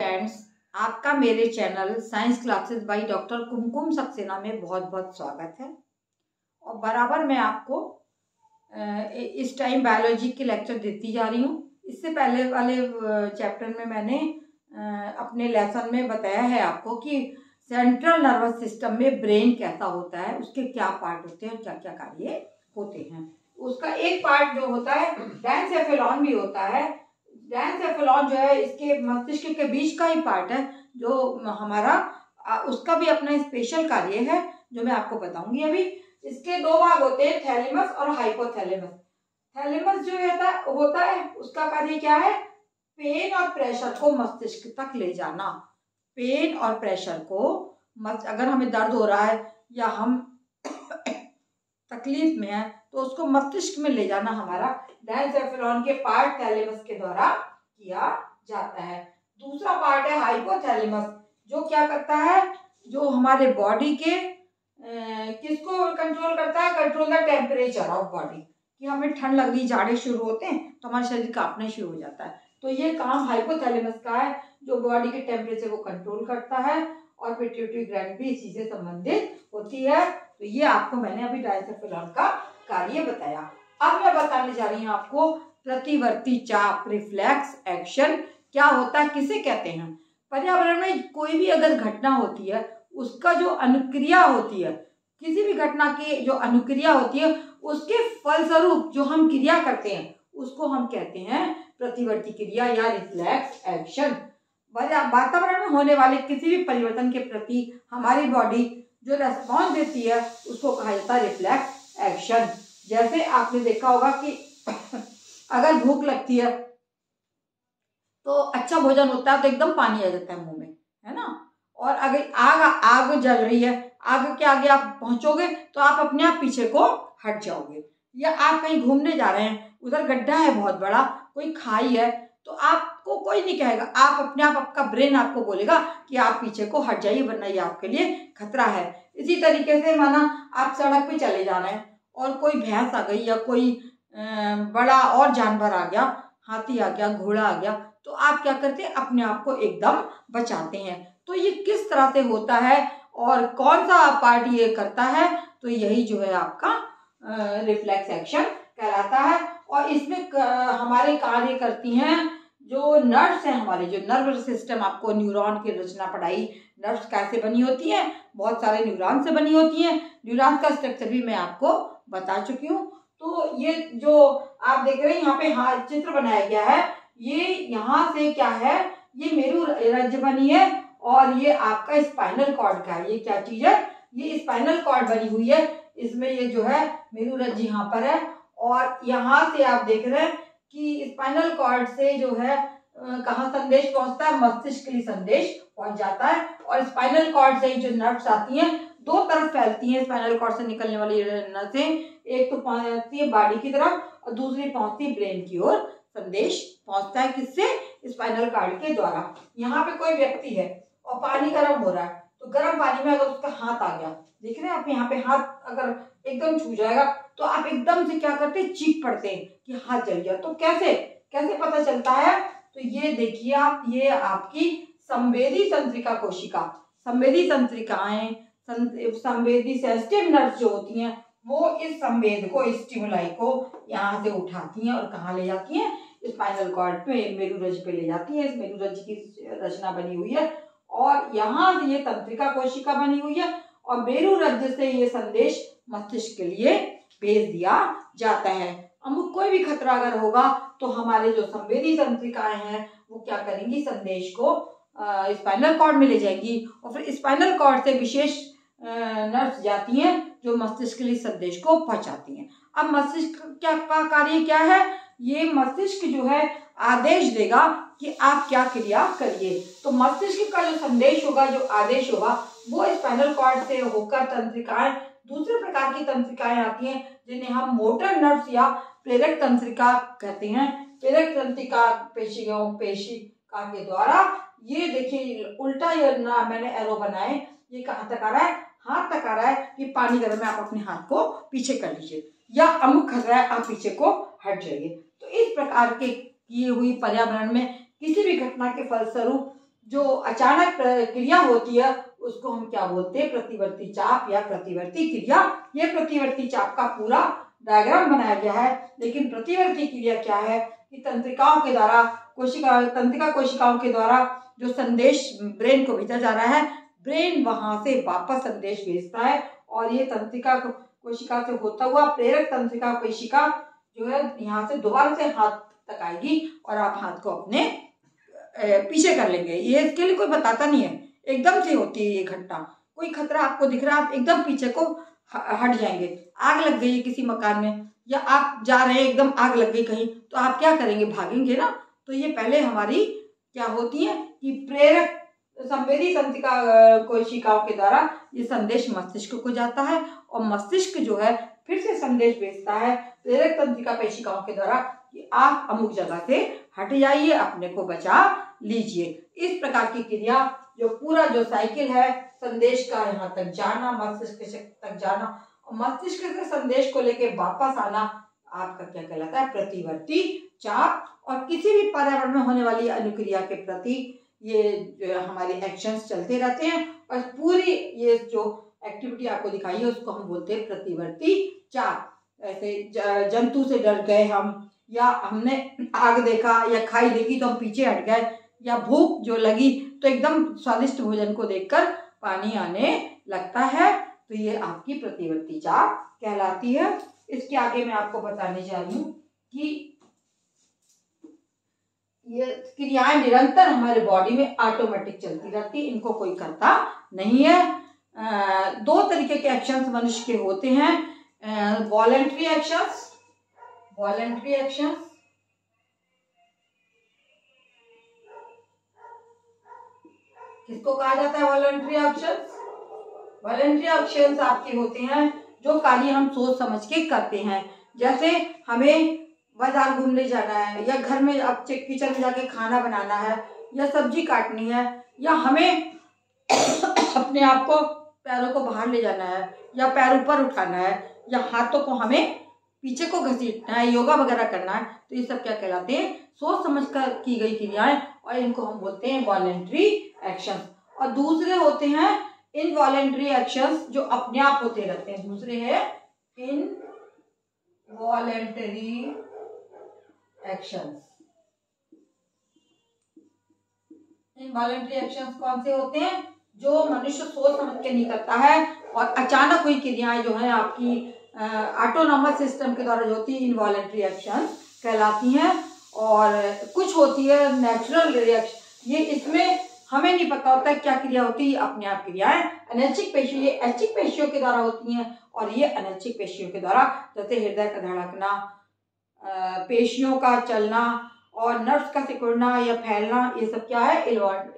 Friends, आपका मेरे channel science classes by doctor Kumkum Saxena में बहुत बहुत स्वागत है। और बराबर मैं आपको इस टाइम बायोलॉजी के लेक्चर देती जा रही हूँ। इससे पहले वाले चैप्टर में मैंने अपने लेसन में बताया है आपको कि सेंट्रल नर्वस सिस्टम में ब्रेन कैसा होता है, उसके क्या पार्ट होते हैं, क्या क्या कार्य होते हैं। उसका एक पार्ट जो होता है डायनसेफेलॉन भी होता है। डायनसेफेलॉन जो है इसके मस्तिष्क के बीच का ही पार्ट है जो हमारा, उसका भी अपना स्पेशल कार्य है जो मैं आपको बताऊंगी अभी। इसके दो भाग होते हैं, थैलेमस और हाइपोथैलेमस। थैलेमस जो होता है उसका कार्य क्या है? पेन और प्रेशर को मस्तिष्क तक ले जाना। पेन और प्रेशर को अगर हमें दर्द हो रहा है या हम तकलीफ में है तो उसको मस्तिष्क में ले जाना हमारा डायनसेफेलॉन के पार्ट थैलेमस के द्वारा किया जाता है। दूसरा पार्ट है हाइपोथैलेमस, जो क्या करता है, जो हमारे बॉडी के किसको कंट्रोल करता है? Control the temperature of body, कि हमें ठंड लग रही, जाड़े शुरू होते हैं तो हमारा शरीर कांपना शुरू हो जाता है, तो ये काम हाइपोथैलेमस का है जो बॉडी के टेम्परेचर को कंट्रोल करता है। और पिट्यूटरी ग्लैंड भी इसी से संबंधित होती है। तो ये आपको मैंने अभी डायनसेफेलॉन का कार्य बताया। अब मैं बताने जा रही हूँ आपको प्रतिवर्ती चाप, रिफ्लेक्स एक्शन क्या होता है, किसे कहते हैं। पर्यावरण में कोई भी अगर घटना होती है उसका जो अनुक्रिया होती है, किसी भी घटना की जो अनुक्रिया होती है उसके फलस्वरूप जो हम क्रिया करते हैं उसको हम कहते हैं प्रतिवर्ती क्रिया या रिफ्लेक्स एक्शन। वातावरण में होने वाले किसी भी परिवर्तन के प्रति हमारी बॉडी जो रेस्पॉन्स देती है उसको कहा जाता है रिफ्लेक्स एक्शन। जैसे आपने देखा होगा कि अगर भूख लगती है तो अच्छा भोजन होता है तो एकदम पानी आ जाता है मुंह में, है ना। और अगर आग जल रही है, आग के आगे आप पहुंचोगे तो आप अपने आप पीछे को हट जाओगे। या आप कहीं घूमने जा रहे हैं, उधर गड्ढा है बहुत बड़ा, कोई खाई है, तो आपको कोई नहीं कहेगा, आप अपने आप, आपका ब्रेन आपको बोलेगा कि आप पीछे को हट जाइए वरना ये आपके लिए खतरा है। इसी तरीके से माना आप सड़क पे चले जा रहे हैं और कोई भैंस आ गई या कोई बड़ा और जानवर आ गया, हाथी आ गया, घोड़ा आ गया, तो आप क्या करते हैं? अपने आप को एकदम बचाते हैं। तो ये किस तरह से होता है और कौन सा पार्ट ये करता है? तो यही जो है आपका रिफ्लेक्स एक्शन कहलाता है। और इसमें हमारे कार्य करती हैं जो नर्व्स हैं, हमारे जो नर्व सिस्टम, आपको न्यूरॉन की रचना पढ़ाई, नर्व्स कैसे बनी होती है, बहुत सारे न्यूरॉन से बनी होती हैं। न्यूरॉन का स्ट्रक्चर भी मैं आपको बता चुकी हूँ। तो ये जो आप देख रहे हैं यहाँ पे चित्र बनाया गया है, ये यहाँ से क्या है, ये मेरुरज्जु बनी है और ये आपका स्पाइनल कॉर्ड का है। ये क्या चीज है? ये स्पाइनल कॉर्ड बनी हुई है। इसमें ये जो है मेरुरज्जु यहाँ पर है और यहाँ से आप देख रहे हैं कि स्पाइनल कॉर्ड से जो है कहाँ संदेश पहुंचता है? मस्तिष्क के लिए संदेश पहुंच जाता है। और स्पाइनल कॉर्ड से ही जो नर्व्स आती हैं दो तरफ फैलती हैं। स्पाइनल कॉर्ड से निकलने वाली नसें एक तो पहुंचती है बॉडी की तरफ और दूसरी पहुंचती है ब्रेन की ओर। संदेश पहुंचता है किससे? स्पाइनल कॉर्ड के द्वारा। यहाँ पे कोई व्यक्ति है और पानी गर्म हो रहा है, तो गर्म पानी में अगर उसका हाथ आ गया, देख रहे हैं आप यहाँ पे, हाथ अगर एकदम छू जाएगा तो आप एकदम से क्या करते हैं? चीख पड़ते हैं कि हाथ जल गया। तो कैसे कैसे पता चलता है? तो ये देखिए आप, ये आपकी संवेदी तंत्रिका कोशिका, संवेदी तंत्रिकाएं, संवेदी सेंसिटिव नर्व्स जो होती हैं वो इस संवेद को, इस स्टिमुलाई को यहाँ से उठाती हैं और कहाँ ले जाती हैं? स्पाइनल कॉर्ड पे, मेरुरज्जु पे ले जाती है। इस मेरुरज्जु की रचना बनी हुई है और यहाँ से ये तंत्रिका कोशिका बनी हुई है और मेरुरज्जु से ये संदेश मस्तिष्क के लिए भेज दिया जाता है। अमुक कोई भी खतरा अगर होगा तो हमारे जो संवेदी तंत्रिकाएं हैं वो क्या करेंगी? संदेश को स्पाइनल कॉर्ड में ले जाएंगी और फिर स्पाइनल कॉर्ड से विशेष नर्व्स जाती हैं जो मस्तिष्क के लिए संदेश को पहुंचाती हैं। अब मस्तिष्क का कार्य क्या है? ये मस्तिष्क जो है आदेश देगा कि आप क्या क्रिया करिए। तो मस्तिष्क का जो संदेश होगा, जो आदेश होगा, वो स्पाइनल कॉर्ड से होकर तंत्रिकाएं, दूसरे प्रकार की तंत्रिकाएं आती हैं जिन्हें हम मोटर नर्व्स या प्रेरक तंत्रिका कहते हैं। प्रेरक तंत्रिका पेशिका के द्वारा, ये देखिए उल्टा मैंने एरो बनाए, ये कहाँ तक आ रहा है? हाथ तक आ रहा है कि पानी गर्म है, आप अपने हाथ को पीछे कर लीजिए, या अमुक खतरा है आप पीछे को हट जाइए। तो इस प्रकार के किए हुई पर्यावरण में किसी भी घटना के फलस्वरूप जो अचानक क्रिया होती है उसको हम क्या बोलते हैं, प्रतिवर्ती चाप या प्रतिवर्ती क्रिया। ये प्रतिवर्ती चाप का पूरा डायग्राम बनाया गया है। लेकिन प्रतिवर्ती क्रिया क्या है कि तंत्रिका कोशिकाओं के द्वारा जो संदेश ब्रेन को भेजा जा रहा है, ब्रेन वहां से वापस संदेश भेजता है और ये तंत्रिका कोशिका से होता हुआ प्रेरक तंत्रिका कोशिका जो है यहाँ से दोबारा से हाथ तक आएगी और आप हाथ को अपने पीछे कर लेंगे। ये इसके लिए कोई बताता नहीं है, एकदम से होती है ये घटना। कोई खतरा आपको दिख रहा है, आप एकदम पीछे को हट जाएंगे। आग लग गई है किसी मकान में या आप जा रहे हैं, एकदम आग लग गई कहीं, तो आप क्या करेंगे, भागेंगे ना। तो ये पहले हमारी क्या होती है कि प्रेरक संवेदी तंत्रिका कोशिकाओं के द्वारा ये संदेश मस्तिष्क को जाता है और मस्तिष्क जो है फिर से संदेश भेजता है प्रेरक तंत्रिका कोशिकाओं के द्वारा कि आप अमुक जगह से हट जाइए, अपने को बचा लीजिए। इस प्रकार की क्रिया जो पूरा जो साइकिल है संदेश का, यहाँ तक जाना, मस्तिष्क तक जाना और मस्तिष्क से संदेश को लेके वापस आना, आपका क्या कहलाता है, प्रतिवर्ती चाप। और किसी भी पर्यावरण में होने वाली अनुक्रिया के प्रति ये हमारे एक्शंस चलते रहते हैं और पूरी ये जो एक्टिविटी आपको दिखाई है उसको हम बोलते हैं प्रतिवर्ती चाप। ऐसे जंतु से डर गए हम, या हमने आग देखा या खाई देखी तो हम पीछे हट गए, या भूख जो लगी तो एकदम स्वादिष्ट भोजन को देखकर पानी आने लगता है, तो ये आपकी प्रतिवर्ती चाप कहलाती है। इसके आगे मैं आपको बताने जा रही हूँ कि ये क्रियाएं निरंतर हमारे बॉडी में ऑटोमेटिक चलती रहती है, इनको कोई करता नहीं है। दो तरीके के एक्शंस मनुष्य के होते हैं, वॉलेंट्री एक्शंस, वॉलेंट्री एक्शंस किसको कहा जाता है, वॉलेंट्री एक्शंस। वॉलेंट्री एक्शंस आपके होते हैं जो कार्य हम सोच समझ के करते हैं। जैसे हमें बाजार घूमने जाना है, या घर में अब किचन में जाके खाना बनाना है, या सब्जी काटनी है, या हमें अपने आप को पैरों को बाहर ले जाना है, या पैर ऊपर उठाना है, या हाथों को हमें पीछे को घसीटना है, योगा वगैरह करना है, तो ये सब क्या कहलाते हैं, सोच समझ कर की गई क्रियाएं, और इनको हम बोलते हैं वॉलेंट्री एक्शंस। और दूसरे होते हैं इनवॉलेंट्री एक्शंस जो अपने आप होते रहते हैं। दूसरे है इनवॉलेंटरी एक्शंस। इनवॉलेंटरी एक्शंस कौन से होते हैं, जो मनुष्य सोच समझ के नहीं करता है और अचानक हुई क्रियाएं जो है आपकी ऑटोनॉमस सिस्टम के द्वारा जो होती है, इनवॉलेंटरी एक्शंस कहलाती हैं। और कुछ होती है नेचुरल रिएक्शन, ये इसमें हमें नहीं पता होता है क्या क्रिया होती है, अपने आप क्रियाएं। अनैच्छिक पेशियों, ये ऐच्छिक पेशियों के द्वारा होती हैं, और ये अनैच्छिक पेशियों के द्वारा, जैसे हृदय का धड़कना, पेशियों का चलना और नर्व्स का सिकुड़ना या फैलना, ये सब क्या है,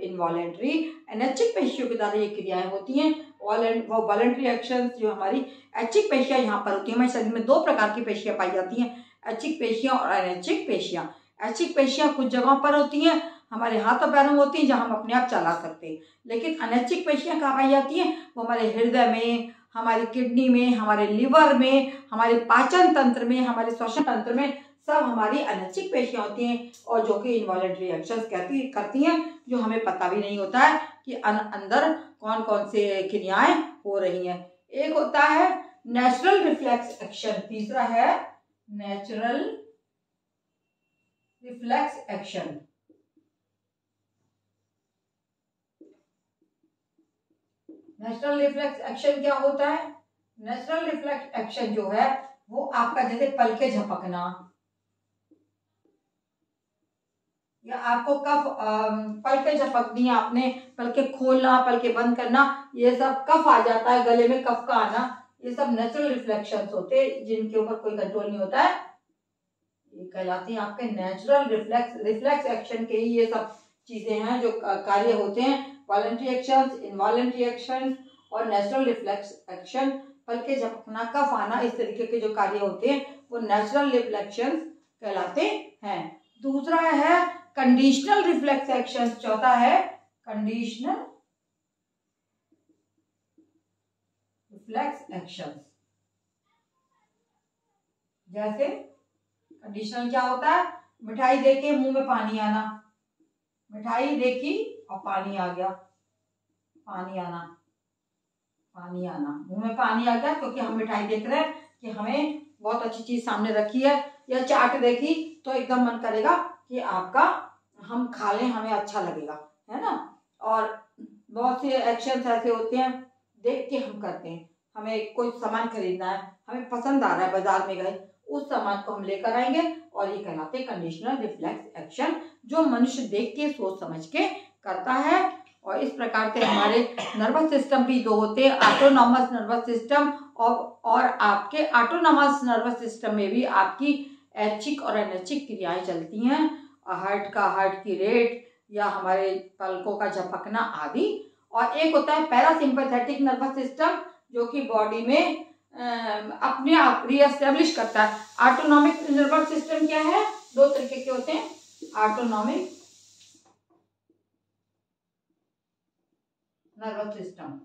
इनवॉलेंट्री अनैच्छिक पेशियों के द्वारा ये क्रियाएं होती हैं। वो वॉलेंट्री एक्शंस जो हमारी ऐच्छिक पेशियां यहाँ पर होती हैं। हमारे शरीर में दो प्रकार की पेशियां पाई जाती हैं, ऐच्छिक पेशियां और अनैच्छिक पेशियां। ऐच्छिक पेशियां कुछ जगहों पर होती हैं, हमारे हाथों पैरों में होती हैं जहाँ हम अपने आप चला सकते हैं। लेकिन अनैच्छिक पेशियां कहाँ पाई जाती हैं, वो हमारे हृदय में, हमारी किडनी में, हमारे लिवर में, हमारे पाचन तंत्र में, हमारे श्वसन तंत्र में, सब हमारी अनैच्छिक पेशियां होती हैं, और जो कि इनवॉलेंट्री एक्शंस करती हैं, जो हमें पता भी नहीं होता है कि अंदर कौन कौन से क्रियाएं हो रही हैं। एक होता है नेचुरल रिफ्लेक्स एक्शन, तीसरा है natural reflex action. Natural reflex action क्या होता है, नेचुरल रिफ्लेक्स एक्शन जो है वो आपका जैसे पलके झपकना, या आपको कफ पलके झपकनी, आपने पलके खोलना, पलके बंद करना, ये सब कफ आ जाता है, गले में कफ का आना, ये सब नेचुरल रिफ्लेक्शंस होते हैं जिनके ऊपर कोई कंट्रोल नहीं होता है। ये कहलाती है आपके नेचुरल रिफ्लेक्स एक्शन के ही ये सब चीजें हैं जो कार्य होते हैं। वॉलेंट्री एक्शंस, इनवॉलेंट्री एक्शंस और नेचुरल रिफ्लेक्स एक्शन, पलके झपकना, कफ आना, इस तरीके के जो कार्य होते हैं वो नेचुरल रिफ्लेक्शंस कहलाते हैं। दूसरा है कंडीशनल रिफ्लेक्स एक्शन, चौथा है कंडीशनल रिफ्लेक्स एक्शन। जैसे कंडीशनल क्या होता है, मिठाई देखे मुंह में पानी आना, मिठाई देखी और पानी आ गया, पानी आना, मुंह में पानी आ गया, क्योंकि हम मिठाई देख रहे हैं कि हमें बहुत अच्छी चीज सामने रखी है, या चाट देखी तो एकदम मन करेगा कि आपका हम खा लें, हमें अच्छा लगेगा, है ना। और बहुत से एक्शंस ऐसे होते हैं देख के हम करते हैं। हमें कोई सामान खरीदना है, हमें पसंद आ रहा है, बाजार में गए, उस सामान को हम लेकर आएंगे, और ये कहलाते हैं कंडीशनल रिफ्लेक्स एक्शन, जो मनुष्य देख के सोच समझ के करता है। और इस प्रकार से हमारे नर्वस सिस्टम भी दो होते हैं, ऑटोनॉमस नर्वस सिस्टम और आपके ऑटोनॉमस नर्वस सिस्टम में भी आपकी ऐच्छिक और अनैच्छिक क्रियाएं चलती हैं, हार्ट की रेट, या हमारे पलकों का झपकना आदि। और एक होता है पैरासिम्पैथेटिक नर्वस सिस्टम, जो कि बॉडी में अपने आप रीएस्टेब्लिश करता है। ऑटोनॉमिक नर्वस सिस्टम क्या है, दो तरीके के होते हैं, autonomic nervous system,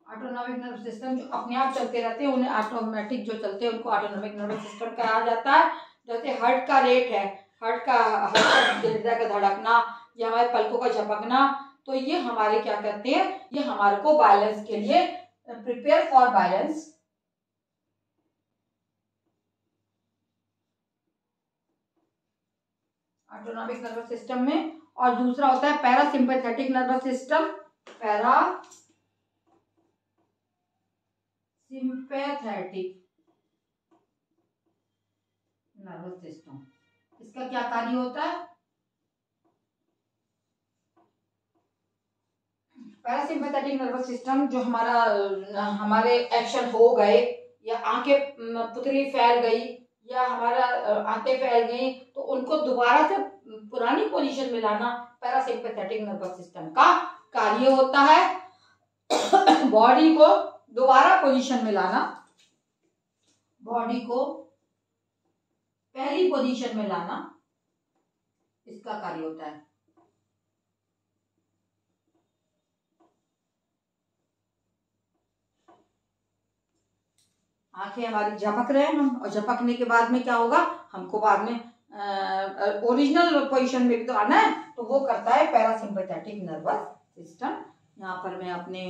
autonomic nervous system जो अपने आप चलते रहते हैं, उन्हें ऑटोमेटिक जो चलते हैं उनको ऑटोनॉमिक नर्वस सिस्टम कहा जाता है। जैसे हार्ट का रेट है, हार्ट का हृदय का धड़कना, या हमारे पलकों का झपकना, तो ये हमारे क्या करते हैं, ये हमारे को बैलेंस के लिए prepare for balance, autonomic nervous system में। और दूसरा होता है parasympathetic nervous system, parasympathetic nervous system. इसका क्या कार्य होता है, पैरासिम्पैथेटिक नर्वस सिस्टम जो हमारे एक्शन हो गए, या आंखें पुतली फैल गई, या हमारा आंखें फैल गई, तो उनको दोबारा से पुरानी पोजीशन में लाना पैरासिम्पैथेटिक नर्वस सिस्टम का कार्य होता है। बॉडी को दोबारा पोजीशन में लाना, बॉडी को पहली पोजीशन में लाना, इसका कार्य होता है। आंखें हमारी झपक रहे हैं हम, और झपकने के बाद में क्या होगा, हमको बाद में ओरिजिनल पोजीशन में भी तो आना है, तो वो करता है पैरासिम्पैथेटिक नर्वस सिस्टम। यहाँ पर मैं अपने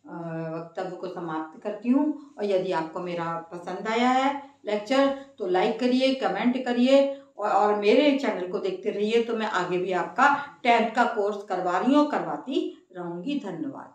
वक्तव्य को समाप्त करती हूँ। और यदि आपको मेरा पसंद आया है लेक्चर तो लाइक करिए, कमेंट करिए, और मेरे चैनल को देखते रहिए। तो मैं आगे भी आपका 10th का कोर्स करवा रही हूँ, करवाती रहूँगी। धन्यवाद।